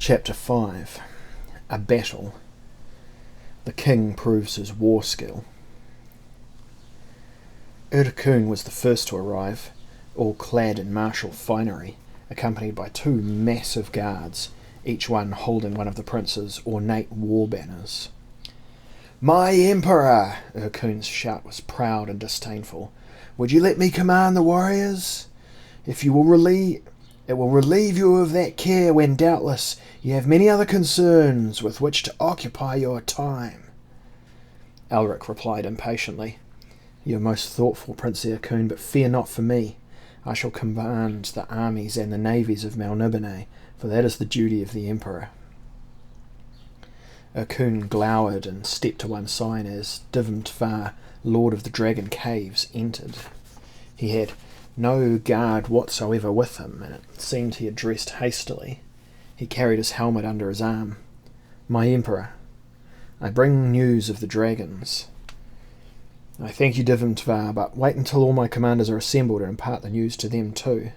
Chapter 5. A Battle. The King proves his war skill. Elric was the first to arrive, all clad in martial finery, accompanied by two massive guards, each one holding one of the prince's ornate war banners. "My Emperor!" Elric's shout was proud and disdainful. "Would you let me command the warriors? It will relieve you of that care when doubtless you have many other concerns with which to occupy your time." Elric replied impatiently, "You are most thoughtful, Prince Elric, but fear not for me. I shall command the armies and the navies of Melnibone, for that is the duty of the Emperor." Elric glowered and stepped to one side as Duel, Lord of the Dragon Caves, entered. He had no guard whatsoever with him, and it seemed he had dressed hastily. He carried his helmet under his arm. "My Emperor, I bring news of the dragons." "I thank you, Duel, but wait until all my commanders are assembled and impart the news to them too."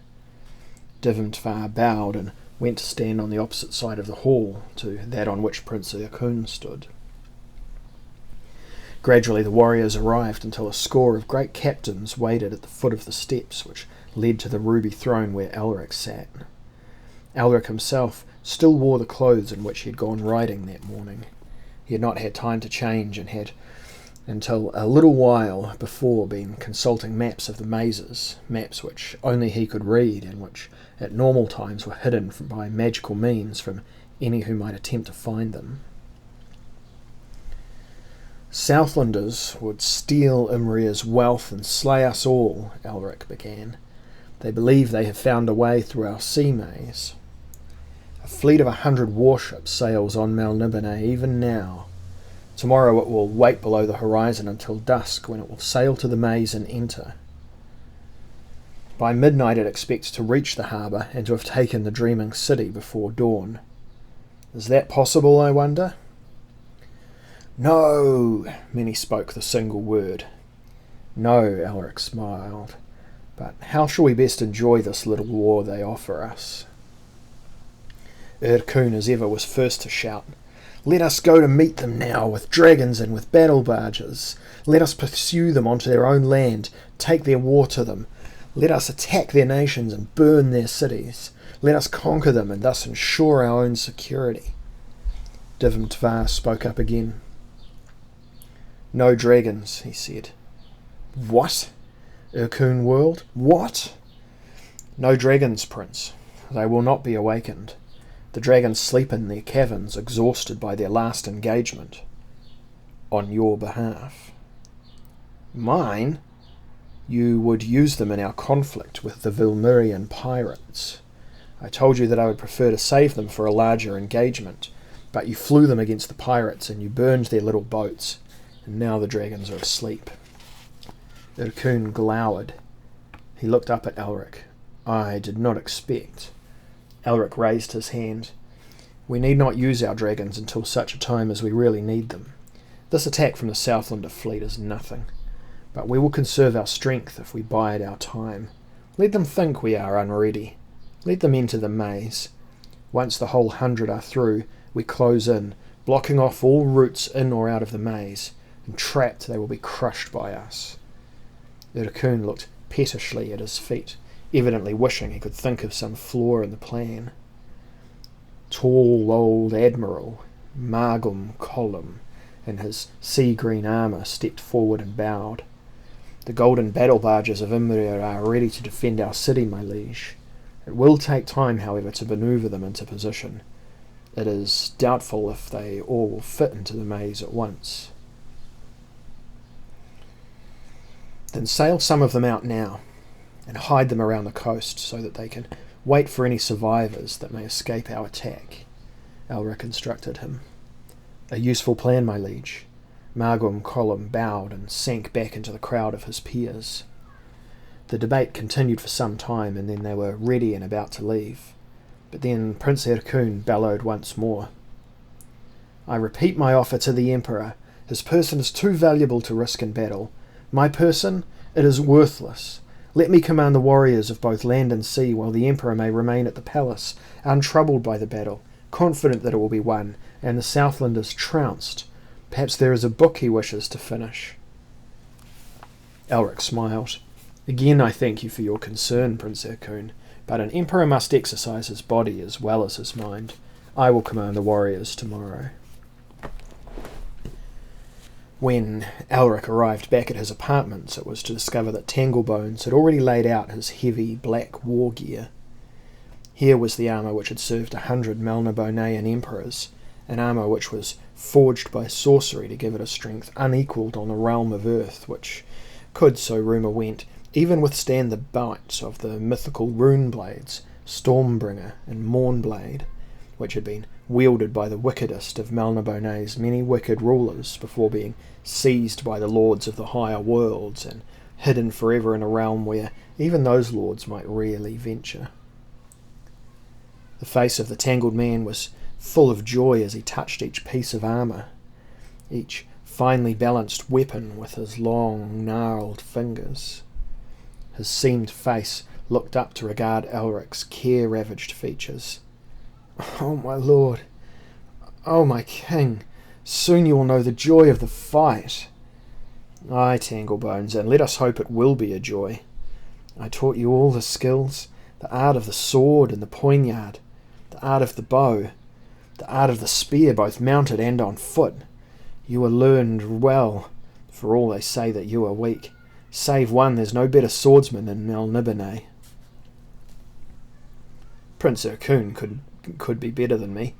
Duel bowed and went to stand on the opposite side of the hall to that on which Prince Elric stood. Gradually the warriors arrived until a score of great captains waited at the foot of the steps which led to the ruby throne where Elric sat. Elric himself still wore the clothes in which he had gone riding that morning. He had not had time to change, and had until a little while before been consulting maps of the mazes, maps which only he could read, and which at normal times were hidden by magical means from any who might attempt to find them. "Southlanders would steal Imria's wealth and slay us all," Elric began. "They believe they have found a way through our sea maze. A fleet of 100 warships sails on Melnibone even now. Tomorrow it will wait below the horizon until dusk, when it will sail to the maze and enter. By midnight it expects to reach the harbour and to have taken the dreaming city before dawn. Is that possible, I wonder?" "No!" Many spoke the single word. "No," Elric smiled. "But how shall we best enjoy this little war they offer us?" Elric, as ever, was first to shout. "Let us go to meet them now, with dragons and with battle barges. Let us pursue them onto their own land, take their war to them. Let us attack their nations and burn their cities. Let us conquer them and thus ensure our own security." Duel spoke up again. "No dragons," he said. "What?" Elric whirled. "What?" "No dragons, Prince. They will not be awakened. The dragons sleep in their caverns, exhausted by their last engagement. On your behalf." "Mine?" "You would use them in our conflict with the Vilmurian pirates. I told you that I would prefer to save them for a larger engagement, but you flew them against the pirates and you burned their little boats, and now the dragons are asleep." Elric glowered. He looked up at Elric. "I did not expect." Elric raised his hand. "We need not use our dragons until such a time as we really need them. This attack from the Southlander fleet is nothing, but we will conserve our strength if we bide our time. Let them think we are unready. Let them enter the maze. Once the whole 100 are through, we close in, blocking off all routes in or out of the maze, and trapped they will be crushed by us." Elric looked pettishly at his feet, evidently wishing he could think of some flaw in the plan. Tall old Admiral Margum Colum, in his sea-green armour, stepped forward and bowed. "The golden battle barges of Imria are ready to defend our city, my liege. It will take time, however, to manoeuvre them into position. It is doubtful if they all will fit into the maze at once." "Then sail some of them out now, and hide them around the coast so that they can wait for any survivors that may escape our attack," Elric instructed him. "A useful plan, my liege." Margum Colum bowed and sank back into the crowd of his peers. The debate continued for some time, and then they were ready and about to leave. But then Prince Elric bellowed once more. "I repeat my offer to the Emperor. His person is too valuable to risk in battle. My person, it is worthless. Let me command the warriors of both land and sea, while the Emperor may remain at the palace, untroubled by the battle, confident that it will be won, and the Southland is trounced. Perhaps there is a book he wishes to finish." Elric smiled. "Again I thank you for your concern, Prince Ercune, but an emperor must exercise his body as well as his mind. I will command the warriors tomorrow." When Elric arrived back at his apartments, it was to discover that Tanglebones had already laid out his heavy black war gear. Here was the armour which had served 100 Melnibonean emperors, an armour which was forged by sorcery to give it a strength unequalled on the realm of earth, which could, so rumour went, even withstand the bite of the mythical rune blades, Stormbringer and Mournblade, which had been wielded by the wickedest of Melnibone's many wicked rulers before being seized by the lords of the higher worlds and hidden forever in a realm where even those lords might rarely venture. The face of the tangled man was full of joy as he touched each piece of armour, each finely balanced weapon with his long, gnarled fingers. His seamed face looked up to regard Elric's care-ravaged features. "Oh, my lord! Oh, my king! Soon you will know the joy of the fight." "Aye, Tanglebones, and let us hope it will be a joy. I taught you all the skills, the art of the sword and the poignard, the art of the bow, the art of the spear, both mounted and on foot. You are learned well, for all they say that you are weak. Save one, there's no better swordsman in Melnibone." "Prince Ercune could be better than me,"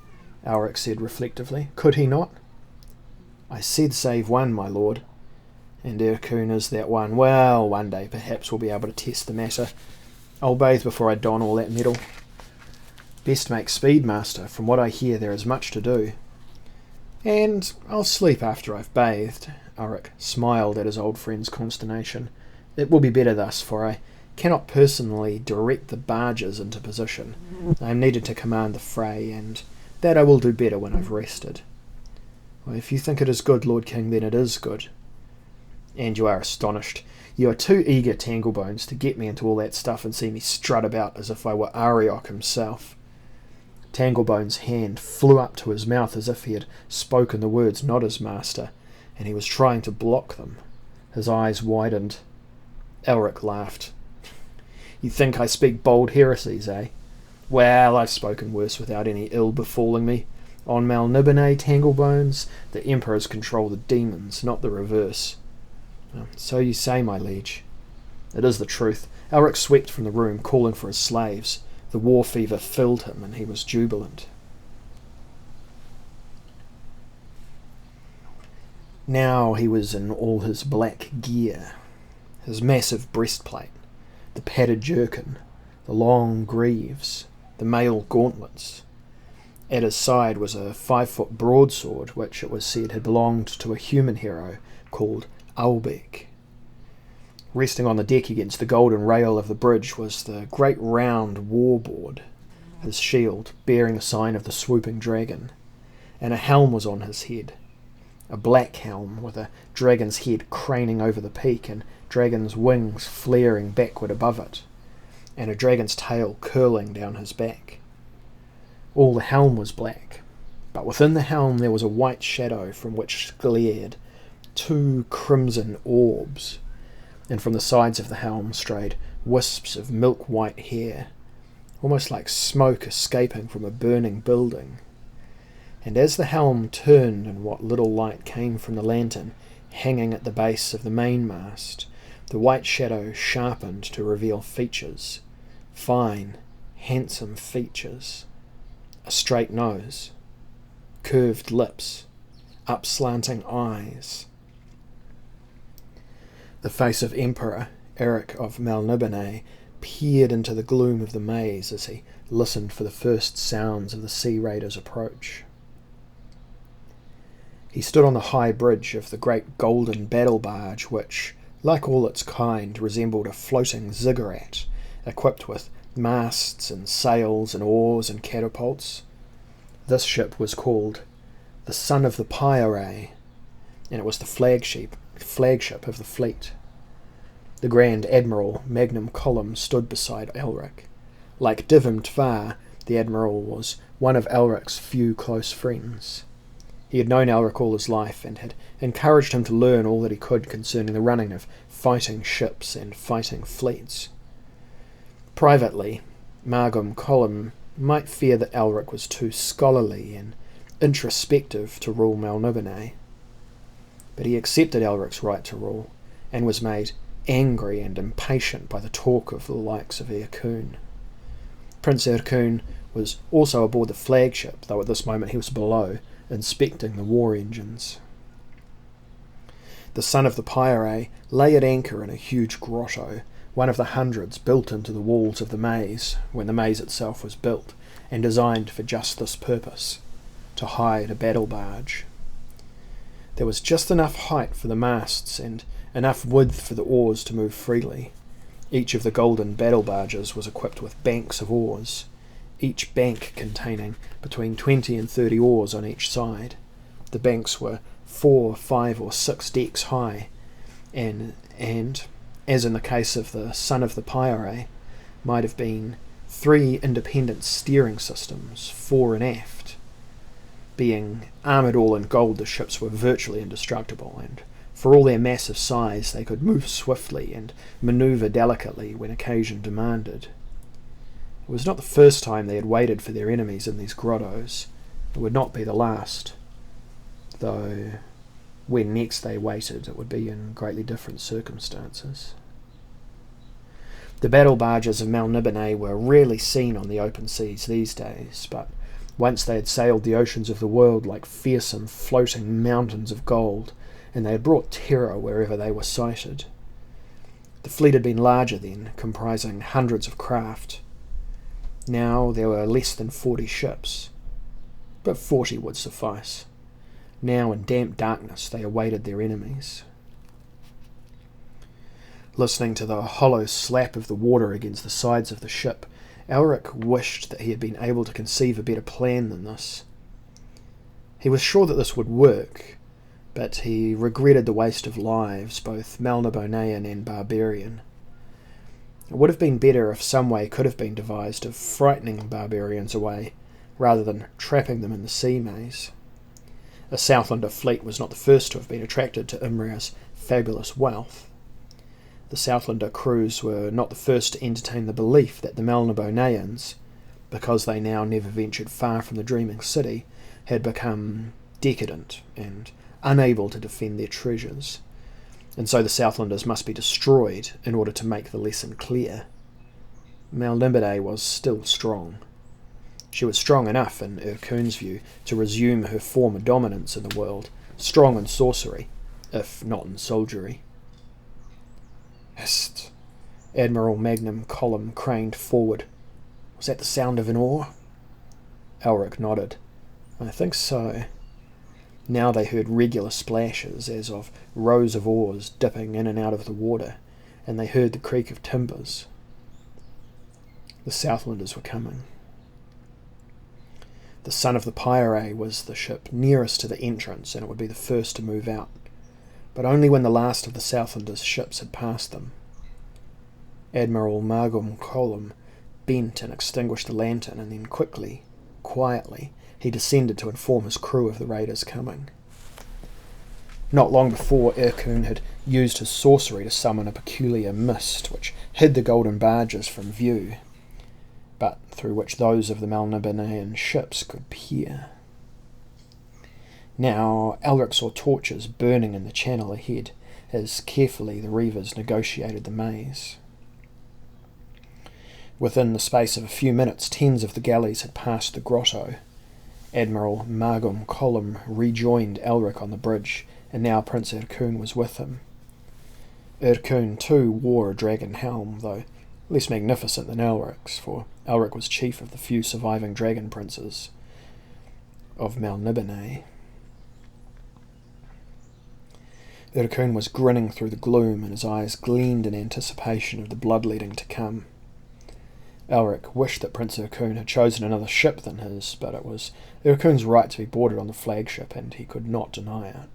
Elric said reflectively. "Could he not?" "I said save one, my lord. And Ercune is that one. Well, one day perhaps we'll be able to test the matter. I'll bathe before I don all that metal." "Best make speed, master. From what I hear there is much to do." "And I'll sleep after I've bathed." Elric smiled at his old friend's consternation. "It will be better thus, for I cannot personally direct the barges into position. I am needed to command the fray, and that I will do better when I've rested." "Well, if you think it is good, Lord King, then it is good." "And you are astonished. You are too eager, Tanglebones, to get me into all that stuff and see me strut about as if I were Arioch himself." Tanglebones' hand flew up to his mouth as if he had spoken the words not his master, and he was trying to block them. His eyes widened. Elric laughed. "You think I speak bold heresies, eh? Well, I've spoken worse without any ill befalling me. On Melnibone, Tanglebones, the emperors control the demons, not the reverse." "So you say, my liege." "It is the truth." Elric swept from the room, calling for his slaves. The war fever filled him, and he was jubilant. Now he was in all his black gear, his massive breastplate, the padded jerkin, the long greaves, the mail gauntlets. At his side was a 5-foot broadsword, which it was said had belonged to a human hero called Ulbec. Resting on the deck against the golden rail of the bridge was the great round war-board, his shield bearing the sign of the swooping dragon, and a helm was on his head, a black helm with a dragon's head craning over the peak and dragon's wings flaring backward above it, and a dragon's tail curling down his back. All the helm was black, but within the helm there was a white shadow from which glared 2 crimson orbs, and from the sides of the helm strayed wisps of milk-white hair, almost like smoke escaping from a burning building. And as the helm turned and what little light came from the lantern hanging at the base of the mainmast, the white shadow sharpened to reveal features, fine, handsome features, a straight nose, curved lips, upslanting eyes. The face of Emperor Elric of Melnibone peered into the gloom of the maze as he listened for the first sounds of the sea raiders' approach. He stood on the high bridge of the great golden battle barge which, like all its kind, resembled a floating ziggurat, equipped with masts and sails and oars and catapults. This ship was called the Son of the Pyre, and it was the flagship of the fleet. The Grand Admiral Magnum Column stood beside Elric. Like Divim Tvar, the Admiral was one of Elric's few close friends. He had known Elric all his life and had encouraged him to learn all that he could concerning the running of fighting ships and fighting fleets. Privately, Margum Colum might fear that Elric was too scholarly and introspective to rule Melnibone, but he accepted Elric's right to rule, and was made angry and impatient by the talk of the likes of Ercún. Prince Ercún was also aboard the flagship, though at this moment he was below, inspecting the war engines. The son of the Pyre lay at anchor in a huge grotto, one of the hundreds built into the walls of the maze when the maze itself was built, and designed for just this purpose, to hide a battle barge. There was just enough height for the masts and enough width for the oars to move freely. Each of the golden battle barges was equipped with banks of oars, each bank containing between 20 and 30 oars on each side. The banks were 4, 5 or 6 decks high, and as in the case of the son of the Pyre, might have been 3 independent steering systems, fore and aft. Being armoured all in gold, the ships were virtually indestructible, and for all their massive size they could move swiftly and manoeuvre delicately when occasion demanded. It was not the first time they had waited for their enemies in these grottos. It would not be the last, though when next they waited it would be in greatly different circumstances. The battle barges of Melnibone were rarely seen on the open seas these days, but once they had sailed the oceans of the world like fearsome floating mountains of gold, and they had brought terror wherever they were sighted. The fleet had been larger then, comprising hundreds of craft. Now there were less than 40 ships, but 40 would suffice. Now in damp darkness they awaited their enemies. Listening to the hollow slap of the water against the sides of the ship, Elric wished that he had been able to conceive a better plan than this. He was sure that this would work, but he regretted the waste of lives, both Melnibonean and barbarian. It would have been better if some way could have been devised of frightening barbarians away, rather than trapping them in the sea maze. A Southlander fleet was not the first to have been attracted to Imria's fabulous wealth. The Southlander crews were not the first to entertain the belief that the Melniboneans, because they now never ventured far from the dreaming city, had become decadent and unable to defend their treasures, and so the Southlanders must be destroyed in order to make the lesson clear. Melnibone was still strong. She was strong enough, in Ercún's view, to resume her former dominance in the world, strong in sorcery, if not in soldiery. Hist! Admiral Magnum Colum craned forward. Was that the sound of an oar? Elric nodded. I think so. Now they heard regular splashes, as of rows of oars dipping in and out of the water, and they heard the creak of timbers. The Southlanders were coming. The son of the Pyre was the ship nearest to the entrance, and it would be the first to move out, but only when the last of the Southlanders' ships had passed them. Admiral Margum Colum bent and extinguished the lantern, and then quickly, quietly, he descended to inform his crew of the raiders' coming. Not long before, Ercún had used his sorcery to summon a peculiar mist which hid the golden barges from view, but through which those of the Melnibonean ships could peer. Now Elric saw torches burning in the channel ahead, as carefully the reavers negotiated the maze. Within the space of a few minutes, tens of the galleys had passed the grotto. Admiral Margum Colum rejoined Elric on the bridge, and now Prince Ercún was with him. Ercún too wore a dragon helm, though less magnificent than Elric's, for Elric was chief of the few surviving dragon princes of Melnibone. Ercún was grinning through the gloom, and his eyes gleamed in anticipation of the bloodletting to come. Elric wished that Prince Ercún had chosen another ship than his, but it was Ercún's right to be boarded on the flagship, and he could not deny it.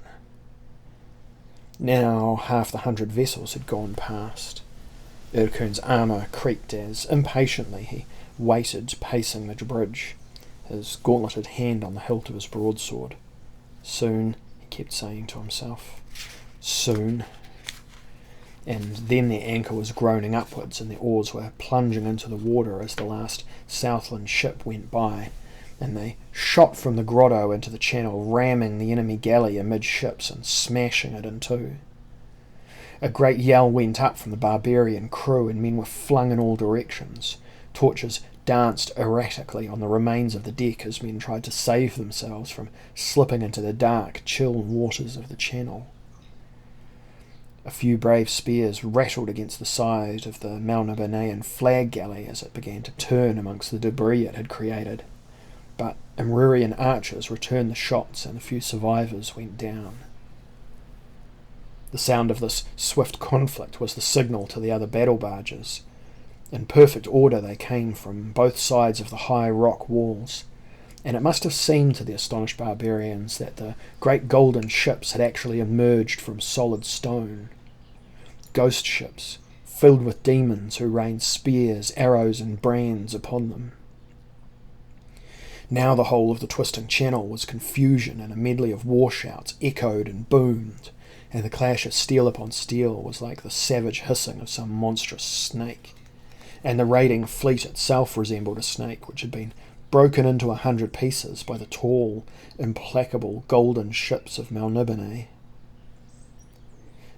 Now half the 100 vessels had gone past. Ercún's armour creaked as, impatiently, he waited, pacing the bridge, his gauntleted hand on the hilt of his broadsword. Soon, he kept saying to himself. Soon. And then their anchor was groaning upwards, and their oars were plunging into the water as the last Southland ship went by, and they shot from the grotto into the channel, ramming the enemy galley amidships and smashing it in two. A great yell went up from the barbarian crew, and men were flung in all directions. Torches danced erratically on the remains of the deck as men tried to save themselves from slipping into the dark, chill waters of the channel. A few brave spears rattled against the side of the Melnibonean flag galley as it began to turn amongst the debris it had created, but Imrurian archers returned the shots, and a few survivors went down. The sound of this swift conflict was the signal to the other battle barges. In perfect order they came from both sides of the high rock walls, and it must have seemed to the astonished barbarians that the great golden ships had actually emerged from solid stone. Ghost ships, filled with demons who rained spears, arrows, and brands upon them. Now the whole of the twisting channel was confusion, and a medley of war shouts echoed and boomed, and the clash of steel upon steel was like the savage hissing of some monstrous snake, and the raiding fleet itself resembled a snake which had been broken into 100 pieces by the tall, implacable golden ships of Melnibone.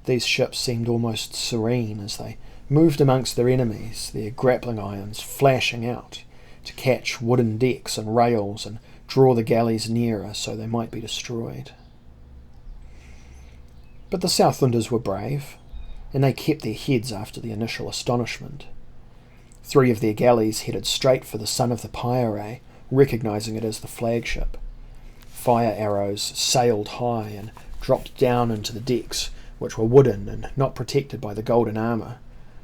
These ships seemed almost serene as they moved amongst their enemies, their grappling irons flashing out to catch wooden decks and rails and draw the galleys nearer so they might be destroyed. But the Southlanders were brave, and they kept their heads after the initial astonishment. 3 of their galleys headed straight for the Son of the Pyre, recognising it as the flagship. Fire arrows sailed high and dropped down into the decks, which were wooden and not protected by the golden armour,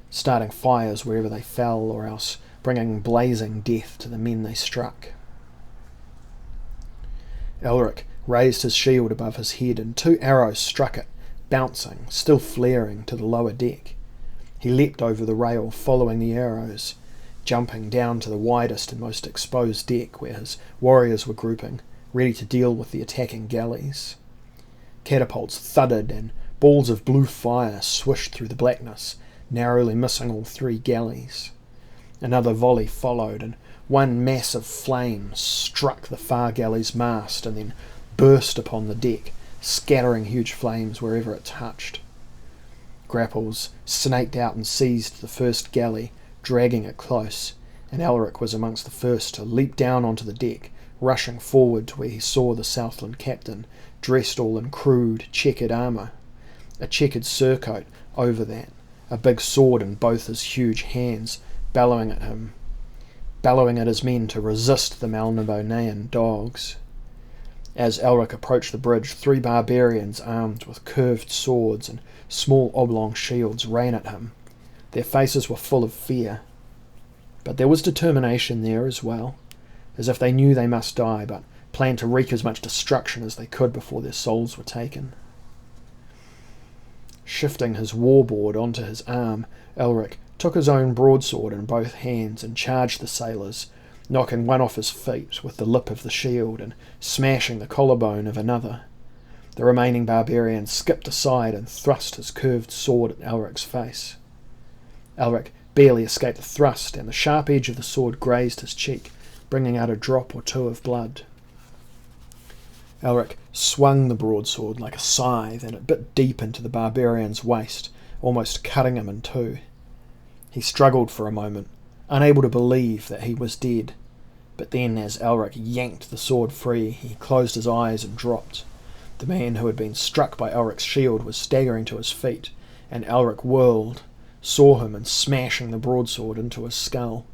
starting fires wherever they fell, or else bringing blazing death to the men they struck. Elric raised his shield above his head, and 2 arrows struck it, bouncing, still flaring, to the lower deck. He leapt over the rail, following the arrows, jumping down to the widest and most exposed deck where his warriors were grouping, ready to deal with the attacking galleys. Catapults thudded, and balls of blue fire swished through the blackness, narrowly missing all 3 galleys. Another volley followed, and one mass of flame struck the far galley's mast and then burst upon the deck, scattering huge flames wherever it touched. Grapples snaked out and seized the first galley, dragging it close, and Elric was amongst the first to leap down onto the deck, rushing forward to where he saw the Southland captain, dressed all in crude, checkered armour. A checkered surcoat over that, a big sword in both his huge hands, bellowing at his men to resist the Melnibonean dogs. As Elric approached the bridge, 3 barbarians armed with curved swords and small oblong shields ran at him. Their faces were full of fear, but there was determination there as well, as if they knew they must die, but planned to wreak as much destruction as they could before their souls were taken. Shifting his warboard onto his arm, Elric took his own broadsword in both hands and charged the sailors, knocking one off his feet with the lip of the shield and smashing the collarbone of another. The remaining barbarian skipped aside and thrust his curved sword at Elric's face. Elric barely escaped the thrust, and the sharp edge of the sword grazed his cheek, bringing out a drop or 2 of blood. Elric swung the broadsword like a scythe, and it bit deep into the barbarian's waist, almost cutting him in 2. He struggled for a moment, unable to believe that he was dead, but then as Elric yanked the sword free, he closed his eyes and dropped. The man who had been struck by Elric's shield was staggering to his feet, and Elric whirled, saw him, and smashing the broadsword into his skull.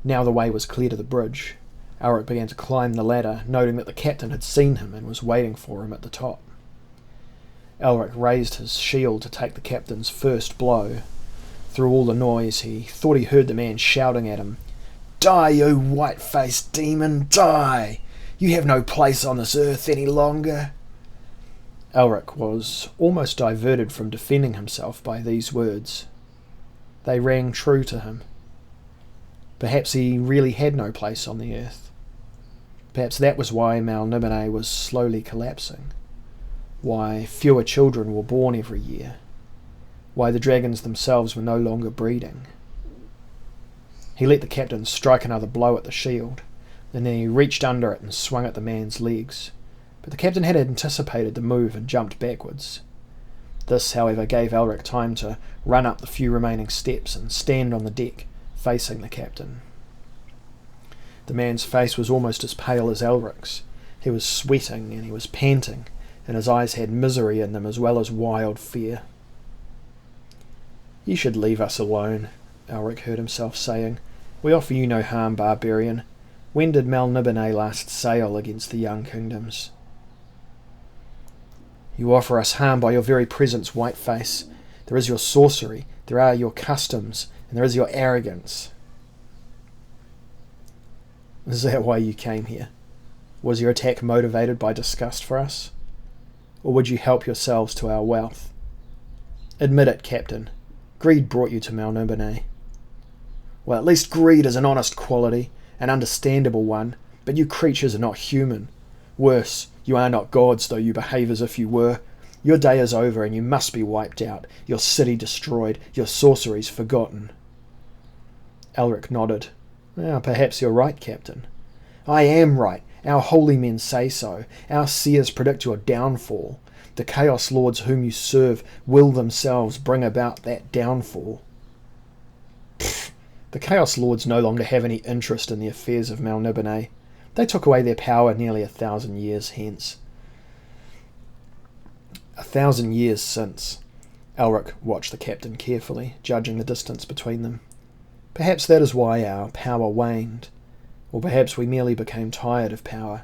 Now the way was clear to the bridge. Elric began to climb the ladder, noting that the captain had seen him and was waiting for him at the top. Elric raised his shield to take the captain's first blow. Through all the noise, he thought he heard the man shouting at him, "Die, you white-faced demon, die! You have no place on this earth any longer." Elric was almost diverted from defending himself by these words. They rang true to him. Perhaps he really had no place on the earth. Perhaps that was why Melnibone was slowly collapsing, why fewer children were born every year, why the dragons themselves were no longer breeding. He let the captain strike another blow at the shield, and then he reached under it and swung at the man's legs. But the captain had anticipated the move and jumped backwards. This, however, gave Elric time to run up the few remaining steps and stand on the deck, facing the captain. The man's face was almost as pale as Elric's. He was sweating and he was panting, and his eyes had misery in them as well as wild fear. "You should leave us alone," Elric heard himself saying. "We offer you no harm, barbarian. When did Melnibone last sail against the young kingdoms?" "You offer us harm by your very presence, Whiteface. There is your sorcery, there are your customs, and there is your arrogance." "Is that why you came here? Was your attack motivated by disgust for us? Or would you help yourselves to our wealth? Admit it, Captain. Greed brought you to Melnibone." "Well, at least greed is an honest quality, an understandable one, but you creatures are not human. Worse, you are not gods, though you behave as if you were. Your day is over and you must be wiped out, your city destroyed, your sorceries forgotten." Elric nodded. "Well, perhaps you're right, Captain." "I am right. Our holy men say so. Our seers predict your downfall. The Chaos Lords whom you serve will themselves bring about that downfall." "Pfft, the Chaos Lords no longer have any interest in the affairs of Melnibone. They took away their power nearly 1,000 years hence." 1,000 years since. Elric watched the captain carefully, judging the distance between them. "Perhaps that is why our power waned. Or perhaps we merely became tired of power."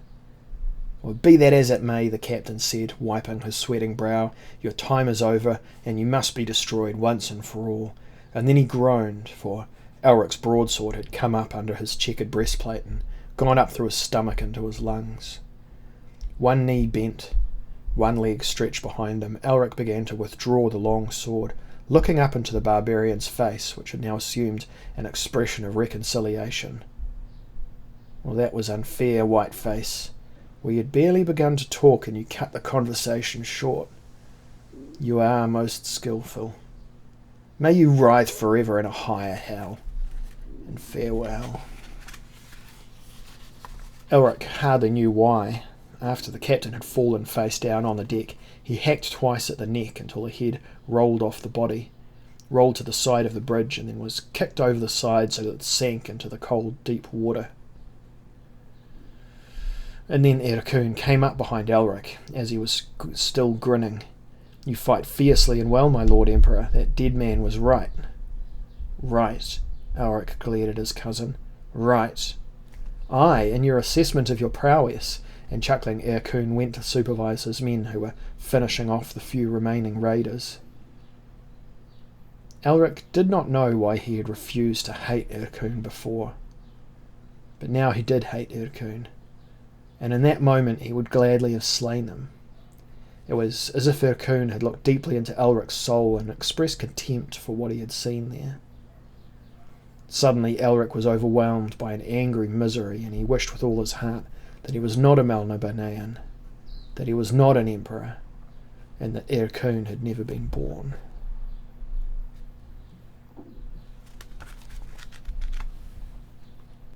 "Well, be that as it may," the captain said, wiping his sweating brow, "your time is over, and you must be destroyed once and for all." And then he groaned, for Elric's broadsword had come up under his checkered breastplate and gone up through his stomach into his lungs. One knee bent, one leg stretched behind him, Elric began to withdraw the long sword, looking up into the barbarian's face, which had now assumed an expression of reconciliation. "Well, that was unfair, Whiteface. We had barely begun to talk and you cut the conversation short. You are most skillful. May you writhe forever in a higher hell. And farewell." Elric hardly knew why. After the captain had fallen face down on the deck, he hacked twice at the neck until the head rolled off the body, rolled to the side of the bridge, and then was kicked over the side so that it sank into the cold, deep water. And then Ercún came up behind Elric, as he was still grinning. "You fight fiercely and well, my Lord Emperor. That dead man was right." "Right," Elric glared at his cousin. "Right." "Aye, in your assessment of your prowess." And chuckling, Ercún went to supervise his men who were finishing off the few remaining raiders. Elric did not know why he had refused to hate Ercún before. But now he did hate Ercún, and in that moment he would gladly have slain him. It was as if Ercún had looked deeply into Elric's soul and expressed contempt for what he had seen there. Suddenly Elric was overwhelmed by an angry misery, and he wished with all his heart that he was not a Melnibonean, that he was not an emperor, and that Ercún had never been born.